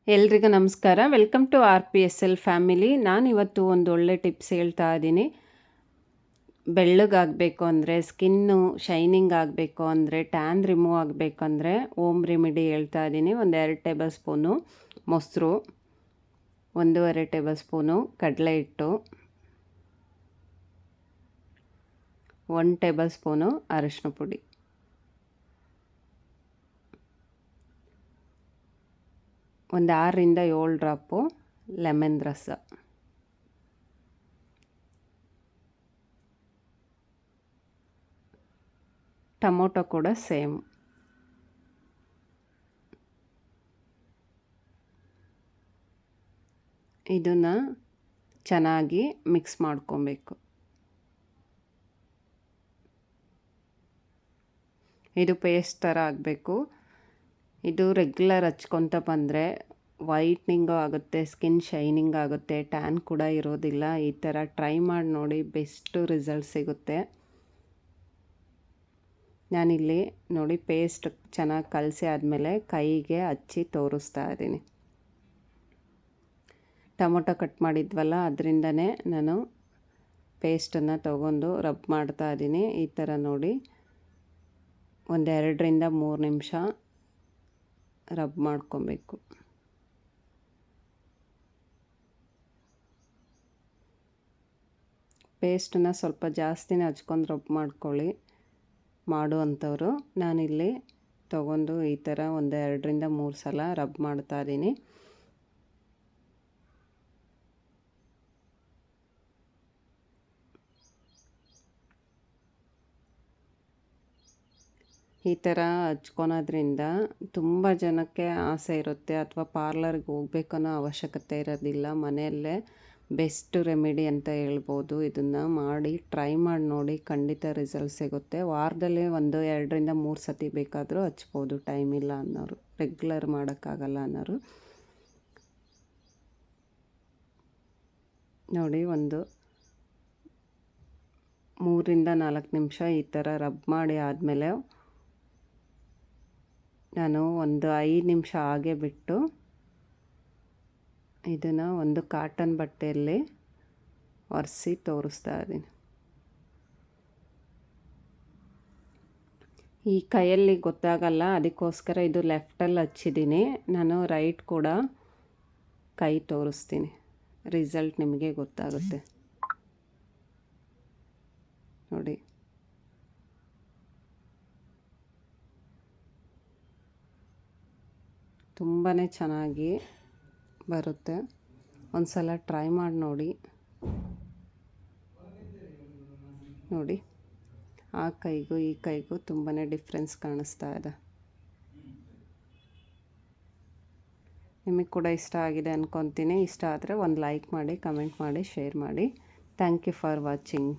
ಎಲ್ರಿಗೂ ನಮಸ್ಕಾರ. Welcome to RPSL family. ನಾನಿವತ್ತು ಒಂದು ಒಳ್ಳೆ ಟಿಪ್ಸ್ ಹೇಳ್ತಾ ಇದ್ದೀನಿ. ಬೆಳ್ಳಗಾಗಬೇಕು ಅಂದರೆ, ಸ್ಕಿನ್ನು ಶೈನಿಂಗ್ ಆಗಬೇಕು ಅಂದರೆ, ಟ್ಯಾನ್ ರಿಮೂವ್ ಆಗಬೇಕು ಅಂದರೆ ಓಮ್ ರೆಮಿಡಿ ಹೇಳ್ತಾ ಇದ್ದೀನಿ. ಒಂದು 2 ಟೇಬಲ್ ಸ್ಪೂನು ಮೊಸರು, 1.5 ಟೇಬಲ್ ಸ್ಪೂನು ಕಡಲೆ ಹಿಟ್ಟು, 1 ಟೇಬಲ್ ಸ್ಪೂನು ಅರಿಶಿನ ಪುಡಿ, ಒಂದು 6ರಿಂದ 7 ಡ್ರಾಪು ಲೆಮನ್ ರಸ, ಟೊಮೊಟೊ ಕೂಡ ಸೇಮ್. ಇದನ್ನು ಚೆನ್ನಾಗಿ ಮಿಕ್ಸ್ ಮಾಡ್ಕೊಬೇಕು. ಇದು ಪೇಸ್ಟ್ ಥರ ಆಗಬೇಕು. ಇದು ರೆಗ್ಯುಲರ್ ಹಚ್ಕೊತ ಬಂದರೆ ವೈಟ್ನಿಂಗು ಆಗುತ್ತೆ, ಸ್ಕಿನ್ ಶೈನಿಂಗ್ ಆಗುತ್ತೆ, ಟ್ಯಾನ್ ಕೂಡ ಇರೋದಿಲ್ಲ. ಈ ಥರ ಟ್ರೈ ಮಾಡಿ ನೋಡಿ, ಬೆಸ್ಟು ರಿಸಲ್ಟ್ ಸಿಗುತ್ತೆ. ನಾನಿಲ್ಲಿ ನೋಡಿ ಪೇಸ್ಟ್ ಚೆನ್ನಾಗಿ ಕಲಸಿ ಆದಮೇಲೆ ಕೈಗೆ ಹಚ್ಚಿ ತೋರಿಸ್ತಾ ಇದ್ದೀನಿ. ಟೊಮೊಟೊ ಕಟ್ ಮಾಡಿದ್ವಲ್ಲ ಅದರಿಂದನೇ ನಾನು ಪೇಸ್ಟನ್ನು ತೊಗೊಂಡು ರಬ್ ಮಾಡ್ತಾ ಇದ್ದೀನಿ. ಈ ಥರ ನೋಡಿ ಒಂದು 2ರಿಂದ 3 ನಿಮಿಷ ರಬ್ ಮಾಡ್ಕೊಬೇಕು. ಪೇಸ್ಟನ್ನು ಸ್ವಲ್ಪ ಜಾಸ್ತಿನೇ ಹಚ್ಕೊಂಡು ರಬ್ ಮಾಡ್ಕೊಳ್ಳಿ ಮಾಡುವಂಥವ್ರು. ನಾನಿಲ್ಲಿ ತೊಗೊಂಡು ಈ ಥರ ಒಂದು 2ರಿಂದ 3 ಸಲ ರಬ್ ಮಾಡ್ತಾ ಇದ್ದೀನಿ. ಈ ಥರ ಹಚ್ಕೊಳೋದ್ರಿಂದ ತುಂಬ ಜನಕ್ಕೆ ಆಸೆ ಇರುತ್ತೆ, ಅಥವಾ ಪಾರ್ಲರ್ಗೆ ಹೋಗ್ಬೇಕನ್ನೋ ಅವಶ್ಯಕತೆ ಇರೋದಿಲ್ಲ. ಮನೆಯಲ್ಲೇ ಬೆಸ್ಟ್ ರೆಮಿಡಿ ಅಂತ ಹೇಳ್ಬೋದು. ಇದನ್ನು ಮಾಡಿ ಟ್ರೈ ಮಾಡಿ ನೋಡಿ, ಖಂಡಿತ ರಿಸಲ್ಟ್ ಸಿಗುತ್ತೆ. ವಾರದಲ್ಲಿ 2ರಿಂದ 3 ಸತಿ ಬೇಕಾದರೂ ಹಚ್ಬೋದು, ಟೈಮ್ ಇಲ್ಲ ಅನ್ನೋರು, ರೆಗ್ಯುಲರ್ ಮಾಡೋಕ್ಕಾಗಲ್ಲ ಅನ್ನೋರು. ನೋಡಿ, ಒಂದು 3ರಿಂದ 4 ನಿಮಿಷ ಈ ಥರ ರಬ್ ಮಾಡಿ ಆದಮೇಲೆ ನಾನು ಒಂದು 5 ನಿಮಿಷ ಹಾಗೆ ಬಿಟ್ಟು ಇದನ್ನು ಒಂದು ಕಾಟನ್ ಬಟ್ಟೆಯಲ್ಲಿ ಒರೆಸಿ ತೋರಿಸ್ತಾ ಇದ್ದೀನಿ. ಈ ಕೈಯಲ್ಲಿ ಗೊತ್ತಾಗಲ್ಲ, ಅದಕ್ಕೋಸ್ಕರ ಇದು ಲೆಫ್ಟಲ್ಲಿ ಹಚ್ಚಿದ್ದೀನಿ. ನಾನು ರೈಟ್ ಕೂಡ ಕೈ ತೋರಿಸ್ತೀನಿ, ರಿಸಲ್ಟ್ ನಿಮಗೆ ಗೊತ್ತಾಗುತ್ತೆ ನೋಡಿ. ತುಂಬಾ ಚೆನ್ನಾಗಿ ಬರುತ್ತೆ. ಒಂದು ಸಲ ಟ್ರೈ ಮಾಡಿ ನೋಡಿ. ನೋಡಿ, ಆ ಕೈಗೂ ಈ ಕೈಗೂ ತುಂಬಾ ಡಿಫ್ರೆನ್ಸ್ ಕಾಣಿಸ್ತಾ ಇದೆ. ನಿಮಗೆ ಕೂಡ ಇಷ್ಟ ಆಗಿದೆ ಅಂದ್ಕೊತೀನಿ. ಇಷ್ಟ ಆದರೆ ಒಂದು ಲೈಕ್ ಮಾಡಿ, ಕಮೆಂಟ್ ಮಾಡಿ, ಶೇರ್ ಮಾಡಿ. Thank you for watching.